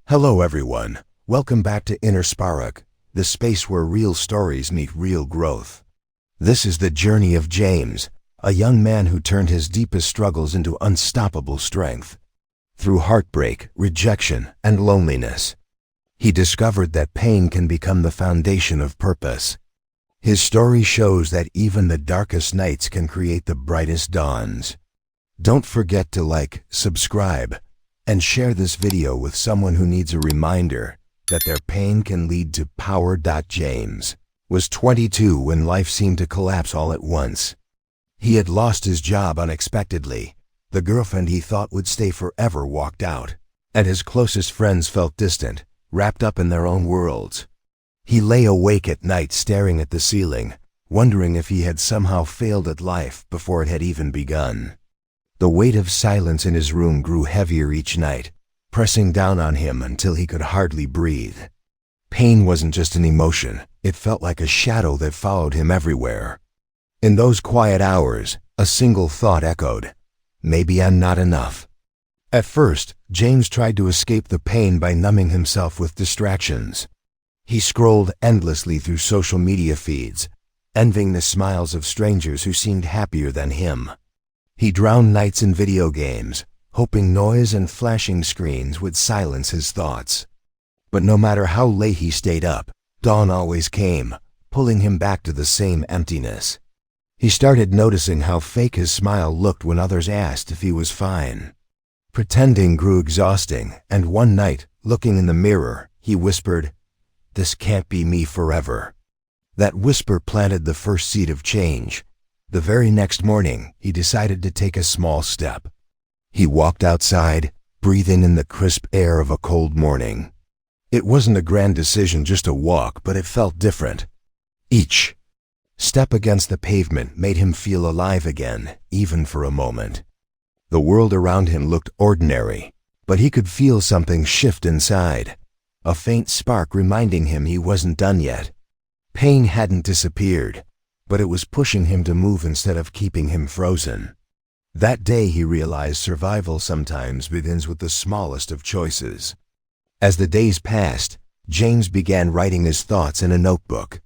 Hello everyone, welcome back to Inner Spark, the space where real stories meet real growth. This is the journey of James, a young man who turned his deepest struggles into unstoppable strength. Through heartbreak, rejection, and loneliness, he discovered that pain can become the foundation of purpose. His story shows that even the darkest nights can create the brightest dawns. Don't forget to like, subscribe, and share this video with someone who needs a reminder that their pain can lead to power. James was 22 when life seemed to collapse all at once. He had lost his job unexpectedly, the girlfriend he thought would stay forever walked out, and his closest friends felt distant, wrapped up in their own worlds. He lay awake at night staring at the ceiling, wondering if he had somehow failed at life before it had even begun. The weight of silence in his room grew heavier each night, pressing down on him until he could hardly breathe. Pain wasn't just an emotion, it felt like a shadow that followed him everywhere. In those quiet hours, a single thought echoed, "Maybe I'm not enough." At first, James tried to escape the pain by numbing himself with distractions. He scrolled endlessly through social media feeds, envying the smiles of strangers who seemed happier than him. He drowned nights in video games, hoping noise and flashing screens would silence his thoughts. But no matter how late he stayed up, dawn always came, pulling him back to the same emptiness. He started noticing how fake his smile looked when others asked if he was fine. Pretending grew exhausting, and one night, looking in the mirror, he whispered, "This can't be me forever." That whisper planted the first seed of change. The very next morning, he decided to take a small step. He walked outside, breathing in the crisp air of a cold morning. It wasn't a grand decision, just a walk, but it felt different. Each step against the pavement made him feel alive again, even for a moment. The world around him looked ordinary, but he could feel something shift inside, a faint spark reminding him he wasn't done yet. Pain hadn't disappeared, but it was pushing him to move instead of keeping him frozen. That day he realized survival sometimes begins with the smallest of choices. As the days passed, James began writing his thoughts in a notebook.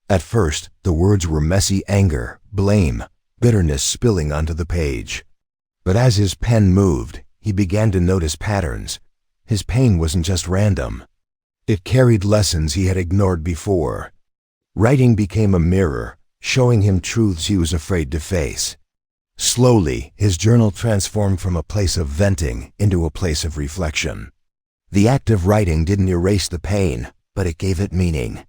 At first, the words were messy anger, blame, bitterness spilling onto the page. But as his pen moved, he began to notice patterns. His pain wasn't just random. It carried lessons he had ignored before. Writing became a mirror, showing him truths he was afraid to face. Slowly, his journal transformed from a place of venting into a place of reflection. The act of writing didn't erase the pain, but it gave it meaning.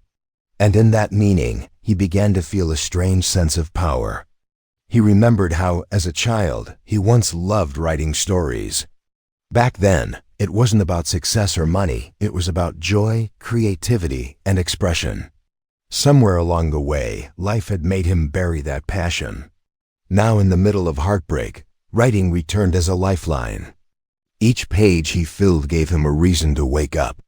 And in that meaning, he began to feel a strange sense of power. He remembered how, as a child, he once loved writing stories. Back then, it wasn't about success or money, it was about joy, creativity, and expression. Somewhere along the way, life had made him bury that passion. Now in the middle of heartbreak, writing returned as a lifeline. Each page he filled gave him a reason to wake up.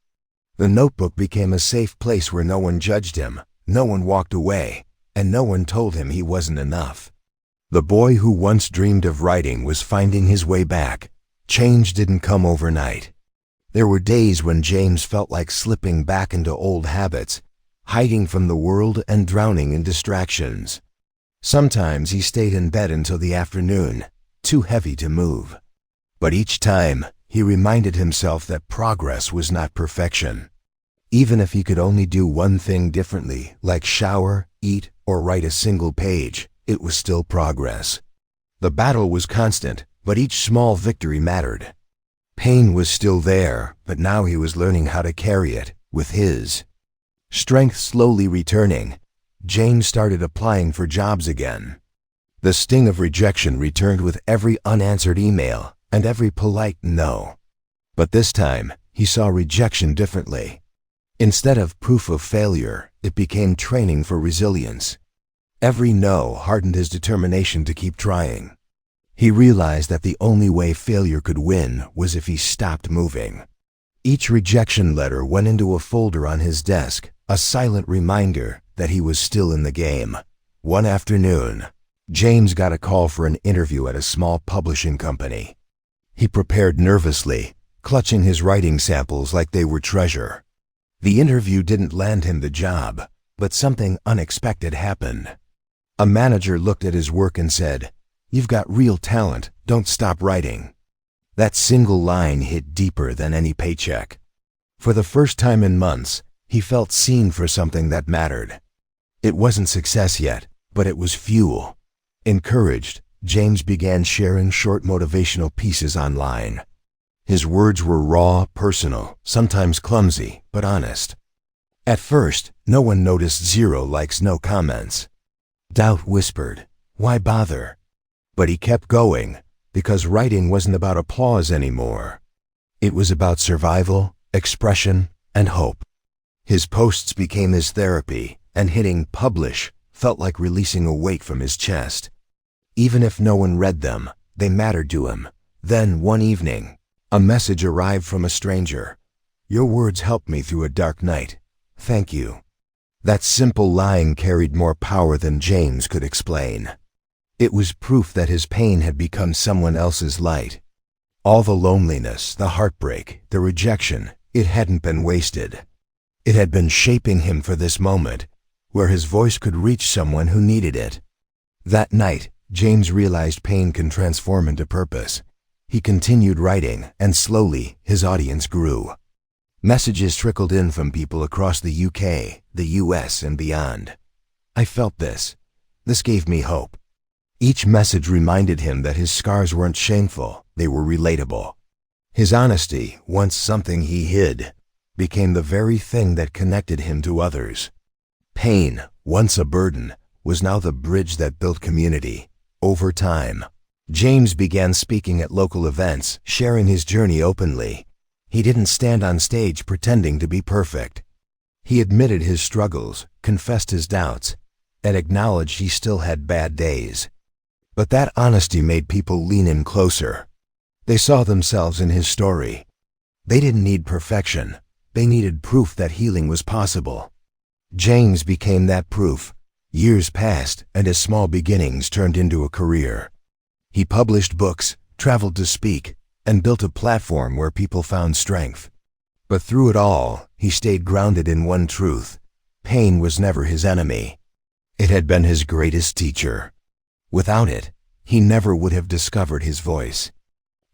The notebook became a safe place where no one judged him, no one walked away, and no one told him he wasn't enough. The boy who once dreamed of writing was finding his way back. Change didn't come overnight. There were days when James felt like slipping back into old habits, hiding from the world and drowning in distractions. Sometimes he stayed in bed until the afternoon, too heavy to move. But each time, he reminded himself that progress was not perfection. Even if he could only do one thing differently, like shower, eat, or write a single page, it was still progress. The battle was constant, but each small victory mattered. Pain was still there, but now he was learning how to carry it, with his strength slowly returning. James started applying for jobs again. The sting of rejection returned with every unanswered email and every polite no. But this time, he saw rejection differently. Instead of proof of failure, it became training for resilience. Every no hardened his determination to keep trying. He realized that the only way failure could win was if he stopped moving. Each rejection letter went into a folder on his desk, a silent reminder that he was still in the game. One afternoon, James got a call for an interview at a small publishing company. He prepared nervously, clutching his writing samples like they were treasure. The interview didn't land him the job, but something unexpected happened. A manager looked at his work and said, "You've got real talent, don't stop writing." That single line hit deeper than any paycheck. For the first time in months, he felt seen for something that mattered. It wasn't success yet, but it was fuel. Encouraged, James began sharing short motivational pieces online. His words were raw, personal, sometimes clumsy, but honest. At first, no one noticed, 0 likes, no comments. Doubt whispered, "Why bother?" But he kept going, because writing wasn't about applause anymore. It was about survival, expression, and hope. His posts became his therapy, and hitting publish felt like releasing a weight from his chest. Even if no one read them, they mattered to him. Then, one evening, a message arrived from a stranger. "Your words helped me through a dark night. Thank you." That simple line carried more power than James could explain. It was proof that his pain had become someone else's light. All the loneliness, the heartbreak, the rejection, it hadn't been wasted. It had been shaping him for this moment, where his voice could reach someone who needed it. That night, James realized pain can transform into purpose. He continued writing, and slowly, his audience grew. Messages trickled in from people across the UK, the US, and beyond. "I felt this. This gave me hope." Each message reminded him that his scars weren't shameful, they were relatable. His honesty, once something he hid, became the very thing that connected him to others. Pain, once a burden, was now the bridge that built community. Over time, James began speaking at local events, sharing his journey openly. He didn't stand on stage pretending to be perfect. He admitted his struggles, confessed his doubts, and acknowledged he still had bad days. But that honesty made people lean in closer. They saw themselves in his story. They didn't need perfection. They needed proof that healing was possible. James became that proof. Years passed, and his small beginnings turned into a career. He published books, traveled to speak, and built a platform where people found strength. But through it all, he stayed grounded in one truth. Pain was never his enemy. It had been his greatest teacher. Without it, he never would have discovered his voice.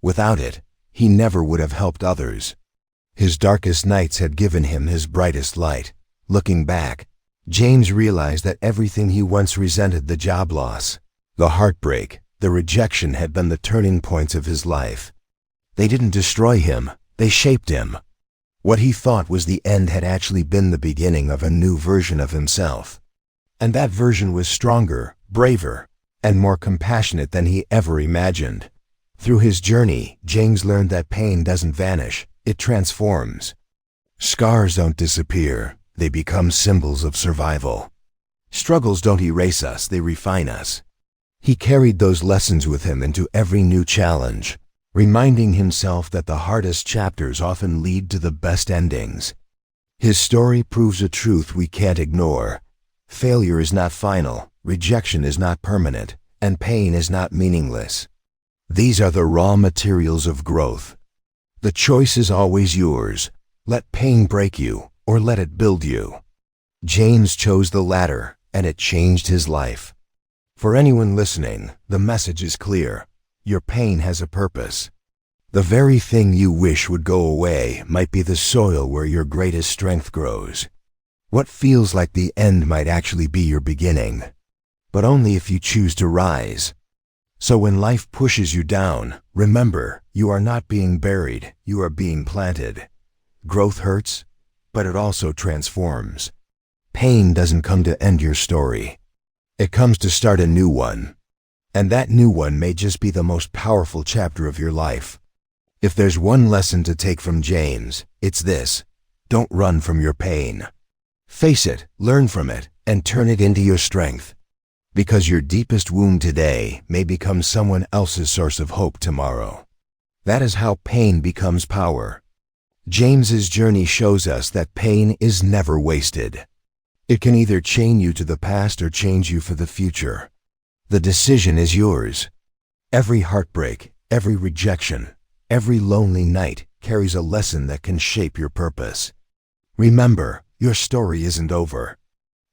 Without it, he never would have helped others. His darkest nights had given him his brightest light. Looking back, James realized that everything he once resented, the job loss, the heartbreak, the rejection, had been the turning points of his life. They didn't destroy him, they shaped him. What he thought was the end had actually been the beginning of a new version of himself. And that version was stronger, braver, and more compassionate than he ever imagined. Through his journey, James learned that pain doesn't vanish, it transforms. Scars don't disappear, they become symbols of survival. Struggles don't erase us, they refine us. He carried those lessons with him into every new challenge, reminding himself that the hardest chapters often lead to the best endings. His story proves a truth we can't ignore. Failure is not final, rejection is not permanent, and pain is not meaningless. These are the raw materials of growth. The choice is always yours. Let pain break you, or let it build you. James chose the latter, and it changed his life. For anyone listening, the message is clear. Your pain has a purpose. The very thing you wish would go away might be the soil where your greatest strength grows. What feels like the end might actually be your beginning, but only if you choose to rise. So when life pushes you down, remember, you are not being buried, you are being planted. Growth hurts, but it also transforms. Pain doesn't come to end your story. It comes to start a new one. And that new one may just be the most powerful chapter of your life. If there's one lesson to take from James, it's this: don't run from your pain. Face it, learn from it, and turn it into your strength. Because your deepest wound today may become someone else's source of hope tomorrow. That is how pain becomes power. James's journey shows us that pain is never wasted. It can either chain you to the past or change you for the future. The decision is yours. Every heartbreak, every rejection, every lonely night carries a lesson that can shape your purpose. Remember, your story isn't over.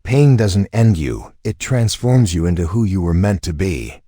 Pain doesn't end you, it transforms you into who you were meant to be.